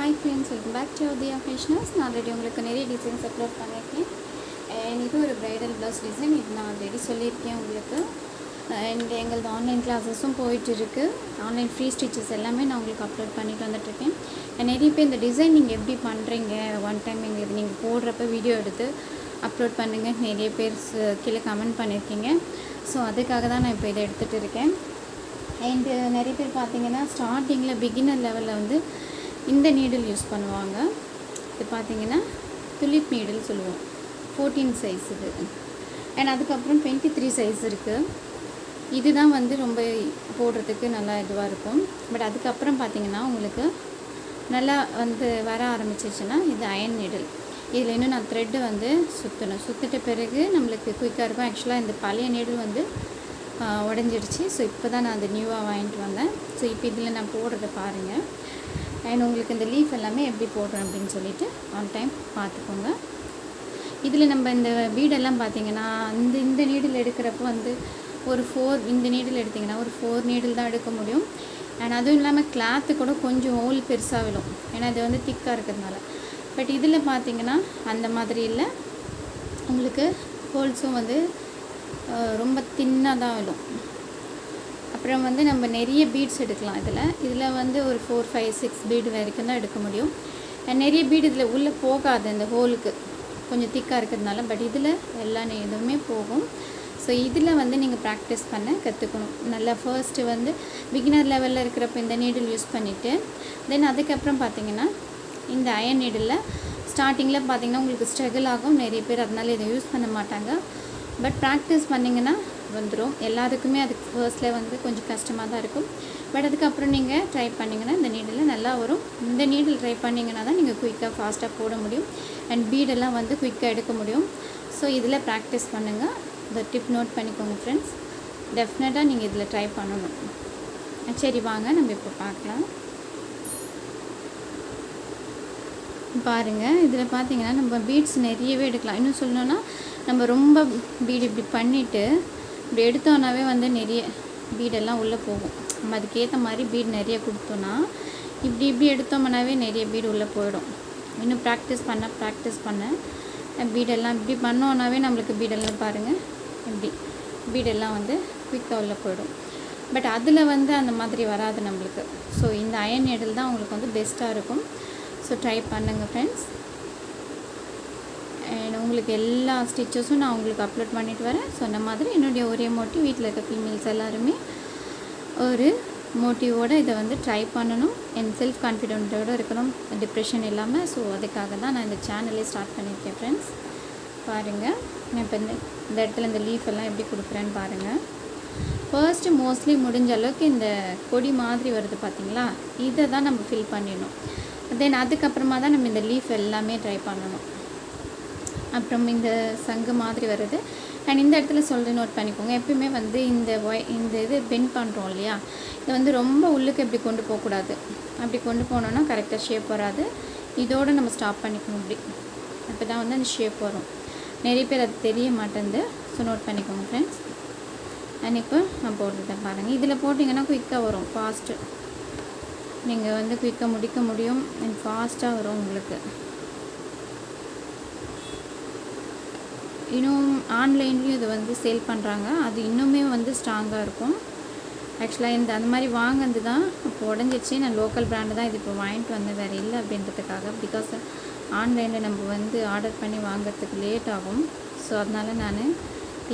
Hi friends, welcome back to Udaya Fashions. நான் already உங்களுக்கு நிறைய டிசைன்ஸ் அப்லோட் பண்ணியிருக்கேன். அண்ட் இது ஒரு ப்ரைடல் ப்ளவுஸ் டிசைன். இது நான் ஆல்ரெடி சொல்லியிருக்கேன் உங்களுக்கு. அண்ட் எங்களது ஆன்லைன் கிளாஸஸும் போயிட்டு இருக்குது. ஆன்லைன் ஃப்ரீ ஸ்டிச்சஸ் எல்லாமே நான் உங்களுக்கு அப்லோட் பண்ணிட்டு வந்துட்டுருக்கேன். நிறைய பேர் இந்த டிசைன் நீங்கள் எப்படி பண்ணுறீங்க, ஒன் டைம் எங்களுக்கு நீங்கள் போடுறப்ப வீடியோ எடுத்து அப்லோட் பண்ணுங்கள் நிறைய பேர் கீழே கமெண்ட் பண்ணியிருக்கீங்க. ஸோ அதுக்காக தான் நான் இப்போ இதை எடுத்துகிட்டு இருக்கேன். அண்டு நிறைய பேர் பார்த்தீங்கன்னா ஸ்டார்டிங்கில் பிகினர் லெவலில் வந்து இந்த நீடில் யூஸ் பண்ணுவாங்க. இது பார்த்திங்கன்னா துலிப் நீடில் சொல்லுவோம். 14 சைஸ் இது. அண்ட் அதுக்கப்புறம் 23 சைஸ் இருக்குது. இதுதான் வந்து ரொம்ப போடுறதுக்கு நல்லா இதுவாக இருக்கும். பட் அதுக்கப்புறம் பார்த்திங்கன்னா உங்களுக்கு நல்லா வந்து வர ஆரம்பிச்சிச்சுன்னா இது அயன் நீடில். இதில் இன்னும் நான் த்ரெட்டு வந்து சுற்றிட்ட பிறகு நம்மளுக்கு குயிக்காக இருக்கும். ஆக்சுவலாக இந்த பழைய நீடில் வந்து உடஞ்சிடுச்சு. ஸோ இப்போ தான் நான் அது நியூவாக வாங்கிட்டு வந்தேன். ஸோ இப்போ இதில் நான் போடுறத பாருங்கள். அண்ட் உங்களுக்கு இந்த லீஃப் எல்லாமே எப்படி போடுறேன் அப்படின்னு சொல்லிவிட்டு ஆன் டைம் பார்த்துக்கோங்க. இதில் நம்ம இந்த பீடெல்லாம் பார்த்திங்கன்னா இந்த நீடில் எடுக்கிறப்போ வந்து ஒரு 4 இந்த நீடில் எடுத்திங்கன்னா ஒரு 4 நீடில் தான் எடுக்க முடியும். அண்ட் அதுவும் இல்லாமல் கிளாத்து கூட கொஞ்சம் ஹோல் பெருசாக விழும், ஏன்னா இது வந்து திக்காக இருக்கிறதுனால. பட் இதில் பார்த்திங்கன்னா அந்த மாதிரி இல்லை, உங்களுக்கு ஹோல்ஸும் வந்து ரொம்ப தின்னாக தான் விழும். அப்புறம் வந்து நம்ம நிறைய பீட்ஸ் எடுக்கலாம். இதில் வந்து ஒரு 4, 5, 6 பீடு வரைக்கும் தான் எடுக்க முடியும். நிறைய பீடு இதில் உள்ளே போகாது, இந்த ஹோலுக்கு கொஞ்சம் திக்காக இருக்கிறதுனால. பட் இதில் எல்லா இதுவுமே போகும். ஸோ இதில் வந்து நீங்கள் ப்ராக்டிஸ் பண்ண கற்றுக்கணும். நல்லா ஃபர்ஸ்ட்டு வந்து பிகினர் லெவலில் இருக்கிறப்ப இந்த நீடில் யூஸ் பண்ணிவிட்டு தென் அதுக்கப்புறம் பார்த்திங்கன்னா இந்த அயன் நீடில் ஸ்டார்டிங்கில் பார்த்திங்கன்னா உங்களுக்கு ஸ்ட்ரகிள் ஆகும். நிறைய பேர் அதனால இதை யூஸ் பண்ண மாட்டாங்க. பட் ப்ராக்டிஸ் பண்ணிங்கன்னா வந்துடும். எல்லாத்துக்குமே அதுக்கு ஃபர்ஸ்ட்டில் வந்து கொஞ்சம் கஷ்டமாக தான் இருக்கும். பட் அதுக்கப்புறம் நீங்கள் ட்ரை பண்ணிங்கன்னா இந்த நீடில் நல்லா வரும். இந்த நீடில் ட்ரை பண்ணிங்கன்னா தான் நீங்கள் குயிக்காக ஃபாஸ்ட்டாக போட முடியும். அண்ட் பீடெல்லாம் வந்து குயிக்காக எடுக்க முடியும். ஸோ இதில் ப்ராக்டிஸ் பண்ணுங்கள். இந்த டிப் நோட் பண்ணிக்கோங்க ஃப்ரெண்ட்ஸ். டெஃபினட்டாக நீங்கள் இதில் ட்ரை பண்ணணும். சரி வாங்க நம்ம இப்போ பார்க்கலாம். பாருங்கள், இதில் பார்த்தீங்கன்னா நம்ம பீட்ஸ் நிறையவே எடுக்கலாம். இன்னும் சொல்லணுன்னா நம்ம ரொம்ப பீடு இப்படி பண்ணிவிட்டு இப்படி எடுத்தோன்னாவே வந்து நிறைய பீடெல்லாம் உள்ளே போகும். நம்ம அதுக்கேற்ற மாதிரி பீடு நிறைய கொடுத்தோன்னா இப்படி எடுத்தோம்னாவே நிறைய பீடு உள்ளே போயிடும். இன்னும் ப்ராக்டிஸ் பண்ண பீடெல்லாம் இப்படி பண்ணோன்னாவே நம்மளுக்கு பீடெல்லாம் பாருங்கள் இப்படி பீடெல்லாம் வந்து குயிக்காக உள்ளே போயிடும். பட் அதில் வந்து அந்த மாதிரி வராது நம்மளுக்கு. ஸோ இந்த அயன் நீடில் தான் உங்களுக்கு வந்து பெஸ்ட்டாக இருக்கும். ஸோ ட்ரை பண்ணுங்கள் ஃப்ரெண்ட்ஸ். அண்ட் உங்களுக்கு எல்லா ஸ்டிச்சஸும் நான் உங்களுக்கு அப்லோட் பண்ணிட்டு வரேன். சொன்ன மாதிரி என்னுடைய ஒரே மோட்டிவ், வீட்டில் இருக்க ஃபீமேல்ஸ் எல்லாருமே ஒரு மோட்டிவோடு இதை வந்து ட்ரை பண்ணணும். என் செல்ஃப் கான்ஃபிடென்ட்டோடு இருக்கணும், டிப்ரெஷன் இல்லாமல். ஸோ அதுக்காக தான் நான் இந்த சேனலே ஸ்டார்ட் பண்ணியிருக்கேன் ஃப்ரெண்ட்ஸ். பாருங்கள், நான் இப்போ இந்த இடத்துல இந்த லீஃப் எல்லாம் எப்படி கொடுக்குறேன்னு பாருங்கள். ஃபர்ஸ்ட்டு மோஸ்ட்லி முடிஞ்ச அளவுக்கு இந்த கொடி மாதிரி வருது பார்த்திங்களா, இதை தான் நம்ம ஃபில் பண்ணிடணும். தென் அதுக்கப்புறமா தான் நம்ம இந்த லீஃப் எல்லாமே ட்ரை பண்ணணும். அப்புறம் இந்த சங்கு மாதிரி வருது. அண்ட் இந்த இடத்துல சொல்கிற நோட் பண்ணிக்கோங்க. எப்பயுமே வந்து இந்த இது பெண்ட் பண்ணுறோம் இல்லையா, இது வந்து ரொம்ப உள்ளுக்கு எப்படி கொண்டு போகக்கூடாது. அப்படி கொண்டு போனோன்னா கரெக்டாக ஷேப் வராது. இதோடு நம்ம ஸ்டாப் பண்ணிக்கணும். இப்படி அப்போ தான் வந்து அந்த ஷேப் வரும். நிறைய பேர் அது தெரிய மாட்டேங்குது. ஸோ நோட் பண்ணிக்கோங்க ஃப்ரெண்ட்ஸ். அண்ட் இப்போ நான் போடுறத பாருங்கள். இதில் போட்டிங்கன்னா குயிக்காக வரும், ஃபாஸ்ட்டு. நீங்கள் வந்து குயிக்காக முடிக்க முடியும் அண்ட் ஃபாஸ்ட்டாக வரும் உங்களுக்கு. இன்னும் ஆன்லைன்லேயும் இது வந்து சேல் பண்ணுறாங்க. அது இன்னுமே வந்து ஸ்ட்ராங்காக இருக்கும். ஆக்சுவலாக அந்த மாதிரி வாங்கினது தான் இப்போ உடஞ்சிச்சு. நான் லோக்கல் பிராண்டு தான் இது இப்போ வாங்கிட்டு வந்தேன், வேறு இல்லை அப்படின்றதுக்காக. பிகாஸ் ஆன்லைனில் நம்ம வந்து ஆர்டர் பண்ணி வாங்கிறதுக்கு லேட் ஆகும். ஸோ அதனால் நான்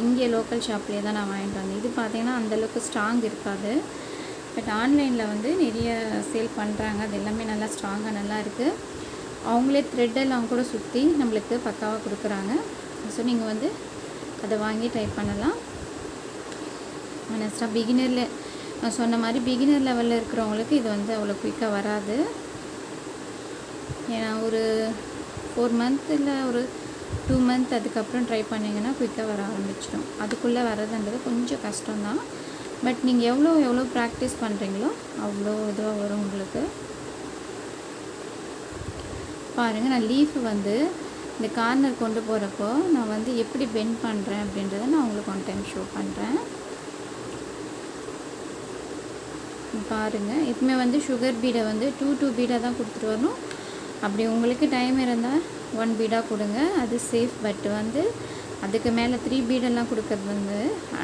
இங்கே லோக்கல் ஷாப்லேயே தான் நான் வாங்கிட்டு வந்தேன். இது பார்த்திங்கன்னா அந்தளவுக்கு ஸ்ட்ராங் இருக்காது. பட் ஆன்லைனில் வந்து நிறைய சேல் பண்ணுறாங்க. அது எல்லாமே நல்லா ஸ்ட்ராங்காக நல்லா இருக்குது. அவங்களே த்ரெட்டெல்லாம் கூட சுற்றி நம்மளுக்கு பக்காவாக கொடுக்குறாங்க. ஸோ நீங்கள் வந்து அதை வாங்கி ட்ரை பண்ணலாம். நெக்ஸ்ட்டாக பிகினரில் நான் சொன்ன மாதிரி பிகினர் லெவலில் இருக்கிறவங்களுக்கு இது வந்து அவ்வளோ குயிக்காக வராது. ஏன்னா ஒரு 4 மந்த் இல்லை ஒரு 2 மந்த் அதுக்கப்புறம் ட்ரை பண்ணிங்கன்னா குயிக்காக வர ஆரம்பிச்சிடும். அதுக்குள்ளே வர்றதுன்றது கொஞ்சம் கஷ்டம்தான். பட் நீங்கள் எவ்வளோ ப்ராக்டிஸ் பண்ணுறீங்களோ அவ்வளோ இதுவாக வரும் உங்களுக்கு. பாருங்கள், நான் லீஃப் வந்து இந்த கார்னர் கொண்டு போகிறப்போ நான் வந்து எப்படி பெண்ட் பண்ணுறேன் அப்படின்றத நான் உங்களுக்கு ஒன் டைம் ஷோ பண்ணுறேன். பாருங்கள், எப்பவுமே வந்து சுகர் பீடை வந்து 2 பீடாக தான் கொடுத்துட்டு வரணும். அப்படி உங்களுக்கு டைம் இருந்தால் 1 பீடாக கொடுங்க, அது சேஃப். பட் வந்து அதுக்கு மேலே 3 பீடெல்லாம் கொடுக்கறது வந்து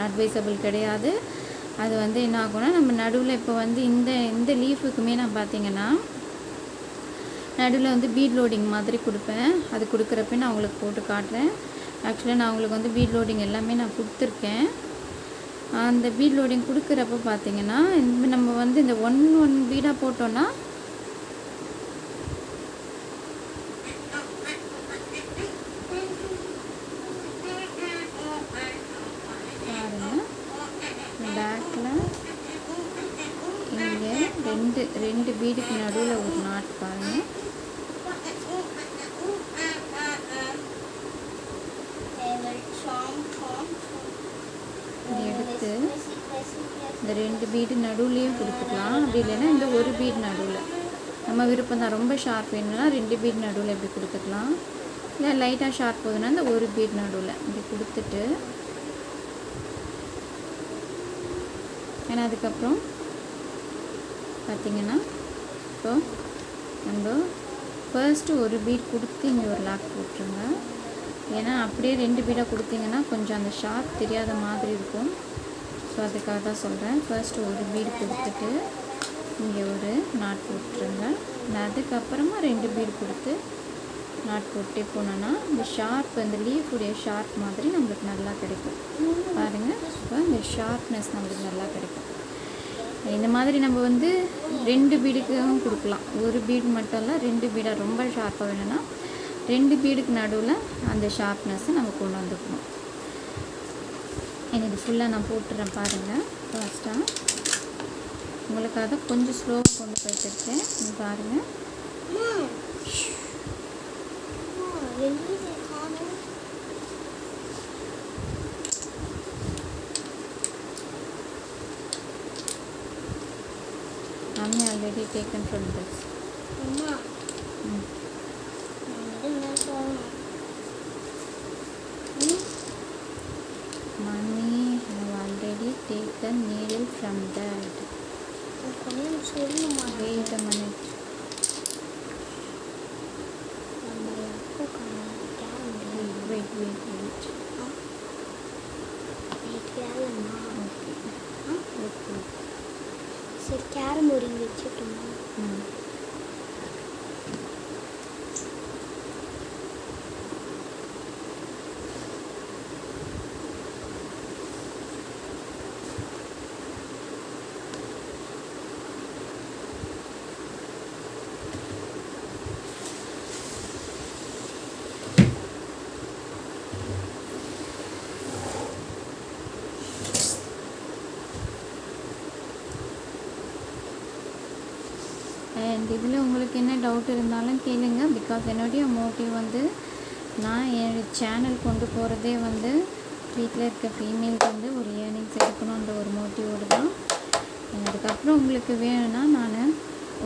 அட்வைசபிள் கிடையாது. அது வந்து என்ன ஆகும்னா நம்ம நடுவில் இப்போ வந்து இந்த லீஃபுக்குமே நான் பார்த்தீங்கன்னா நடுவில் வந்து பீட் லோடிங் மாதிரி கொடுப்பேன். அது கொடுக்குறப்ப நான் உங்களுக்கு போட்டு காட்டுறேன். ஆக்சுவலாக நான் உங்களுக்கு வந்து பீட் லோடிங் எல்லாமே நான் கொடுத்துருக்கேன். அந்த பீட் லோடிங் கொடுக்குறப்ப பார்த்தீங்கன்னா நம்ம வந்து இந்த ஒன் பீடாக போட்டோன்னா பாருங்கள், பேக்கில் இங்கே ரெண்டு பீடுக்கு நடுவில் ஒரு நாட் பாருங்கள். எடுத்து இந்த 2 பீடு நடுவுலேயும் கொடுத்துக்கலாம். அப்படி இல்லைன்னா இந்த ஒரு பீடு நடுவில் நம்ம விருப்பம் தான். ரொம்ப ஷார்ப் வேணும்னா 2 பீடு நடுவில் இப்படி கொடுத்துக்கலாம். இல்லை லைட்டாக ஷார்ப் போகுதுன்னா இந்த ஒரு பீடு நடுவில் இப்படி கொடுத்துட்டு ஏன்னா அதுக்கப்புறம் பார்த்திங்கன்னா இப்போ நம்ம ஃபர்ஸ்ட்டு ஒரு பீட் கொடுத்து இங்கே ஒரு லாக் போட்டுருங்க. ஏன்னா அப்படியே 2 பீடாக கொடுத்தீங்கன்னா கொஞ்சம் அந்த ஷார்ப் தெரியாத மாதிரி இருக்கும். ஸோ அதுக்காக தான் சொல்கிறேன். ஃபர்ஸ்ட்டு ஒரு பீடு கொடுத்துட்டு இங்கே ஒரு நாட் போட்டுருங்க. அதுக்கப்புறமா 2 பீடு கொடுத்து நாட் போட்டே போனோன்னா இந்த ஷார்ப், இந்த லீஃபுடைய ஷார்ப் மாதிரி நம்மளுக்கு நல்லா கிடைக்கும். பாருங்கள், இப்போ இந்த ஷார்ப்னஸ் நம்மளுக்கு நல்லா கிடைக்கும். இந்த மாதிரி நம்ம வந்து 2 பீடுக்கும் கொடுக்கலாம். ஒரு பீடு மட்டும் இல்லை, 2 பீடாக ரொம்ப ஷார்ப்பாக வேணும்னா 2 பீடுக்கு நடுவில் அந்த ஷார்ப்னஸ்ஸை நம்ம கொண்டு வந்துக்கணும். எனக்கு ஃபுல்லாக நான் போட்டுறேன் பாருங்கள். ஃபர்ஸ்ட்டாக உங்களுக்காக கொஞ்சம் ஸ்லோவாக கொண்டு போயிட்டுருக்கேன். பாருங்கள், I'm already taken from this. Mommy have already taken needle from that. Wait a minute. Wait. Okay. சரி, கேரம் போர்டு இங்கே வச்சுட்டோமா? அண்ட் இதில் உங்களுக்கு என்ன டவுட் இருந்தாலும் கேளுங்க. பிகாஸ் என்னுடைய மோட்டிவ் வந்து நான் என் சேனல் கொண்டு போகிறதே வந்து வீட்டில் இருக்க ஃபீமேலுக்கு வந்து ஒரு ஏர்னிங்ஸ் எடுக்கணுன்ற ஒரு மோட்டிவோடு தான். அதுக்கப்புறம் உங்களுக்கு வேணும்னா நான்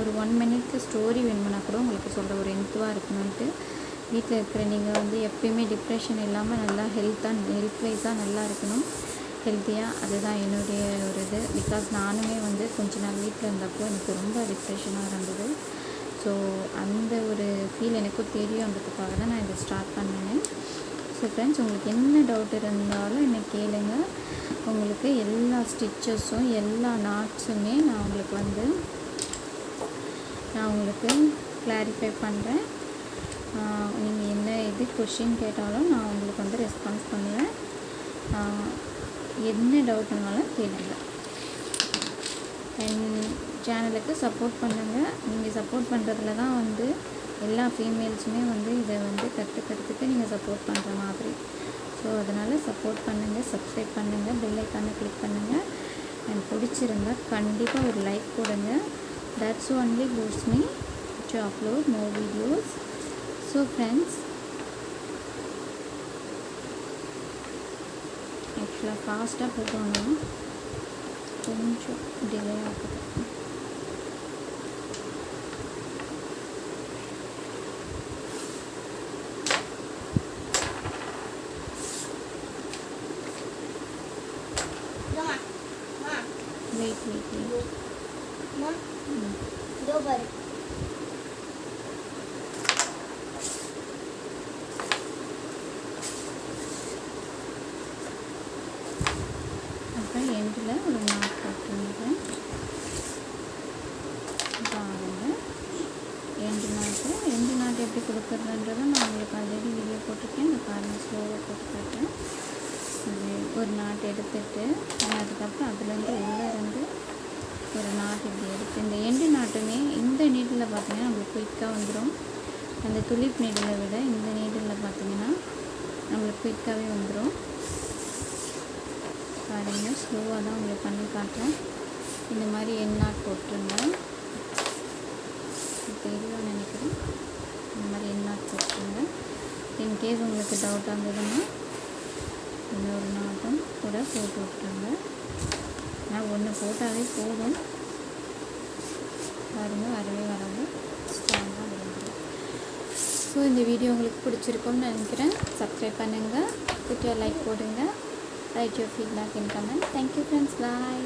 ஒரு 1 மினிட்க்கு ஸ்டோரி வேணும்னா கூட உங்களுக்கு சொல்கிறேன். ஒரு என்த்துவாக இருக்கணுன்ட்டு வீட்டில் இருக்கிற நீங்கள் வந்து எப்பயுமே டிப்ரெஷன் இல்லாமல் நல்லா ஹெல்த் வைஸாக நல்லா இருக்கணும், ஹெல்த்தியாக. அதுதான் என்னுடைய ஒரு இது. பிகாஸ் நானுமே வந்து கொஞ்ச நாள் வீட்டில் இருந்தப்போ எனக்கு ரொம்ப டிப்ரெஷனாக இருந்தது. ஸோ அந்த ஒரு ஃபீல் எனக்கும் தெரியுன்றதுக்காக தான் நான் இதை ஸ்டார்ட் பண்ணினேன். ஸோ ஃப்ரெண்ட்ஸ், உங்களுக்கு என்ன டவுட் இருந்தாலும் என்னை கேளுங்க. உங்களுக்கு எல்லா ஸ்டிச்சஸும் எல்லா நாட்ஸுமே நான் உங்களுக்கு கிளாரிஃபை பண்ணுறேன். நீங்கள் என்ன இது கொஷின் கேட்டாலும் நான் உங்களுக்கு வந்து ரெஸ்பான்ஸ் பண்ணுவேன். என்ன டவுட்னாலும் கேளுங்க. என் சேனலுக்கு சப்போர்ட் பண்ணுங்கள். நீங்கள் சப்போர்ட் பண்ணுறதுல தான் வந்து எல்லா ஃபீமேல்ஸுமே வந்து இதை வந்து கற்றுக்கிறதுக்கு நீங்கள் சப்போர்ட் பண்ணுற மாதிரி. ஸோ அதனால் சப்போர்ட் பண்ணுங்கள், சப்ஸ்கிரைப் பண்ணுங்கள், பெல் ஐக்கானை கிளிக் பண்ணுங்கள். எனக்கு பிடிச்சிருந்தா கண்டிப்பாக ஒரு லைக் போடுங்க. That's only boost me to upload more videos. So friends, ஆக்சுவலாக ஃபாஸ்ட்டாக போட்டோன்னா கொஞ்சம் டிலே ஆகுது. வெயிட் இதோ பாரு. எப்படி கொடுக்குறதுன்றதை நான் உங்களுக்கு ஆல்ரெடி வீடியோ போட்டிருக்கேன். இந்த பாருங்கள், ஸ்லோவாக போட்டு காட்டுறேன். அது ஒரு நாட்டு எடுத்துட்டு அதுக்கப்புறம் அதுலேருந்து உள்ளே இருந்து ஒரு நாட்டு இப்படி எடுத்து இந்த எண்டு நாட்டுமே இந்த நீடில் பார்த்திங்கன்னா நம்மளுக்கு குயிக்காக வந்துடும். அந்த துளிப் நீடிலை விட இந்த நீடில் பார்த்திங்கன்னா நம்மளுக்கு குயிக்காகவே வந்துடும். பாருங்கள், ஸ்லோவாக தான் உங்களுக்கு பண்ணி காட்டுறேன். இந்த மாதிரி எண்ணாட் போட்டுருங்க. தெரியும் நினைக்கிறேன். இந்த மாதிரி எண்ணாட் போட்டுருங்க. இன்கேஸ் உங்களுக்கு டவுட்டாக இருந்ததுன்னா இன்னொரு நாட்டும் கூட போட்டு விட்டுருங்க. ஆனால் ஒன்று போட்டாலே போதும். பாருங்கள், வரவே வராது, ஸ்ட்ராங்காக விரும்புகிறேன். ஸோ இந்த வீடியோ உங்களுக்கு பிடிச்சிருக்கும்னு நினைக்கிறேன். சப்ஸ்கிரைப் பண்ணுங்கள், குட்டியாக லைக் போடுங்க, right your feedback in comment. Thank you friends, bye.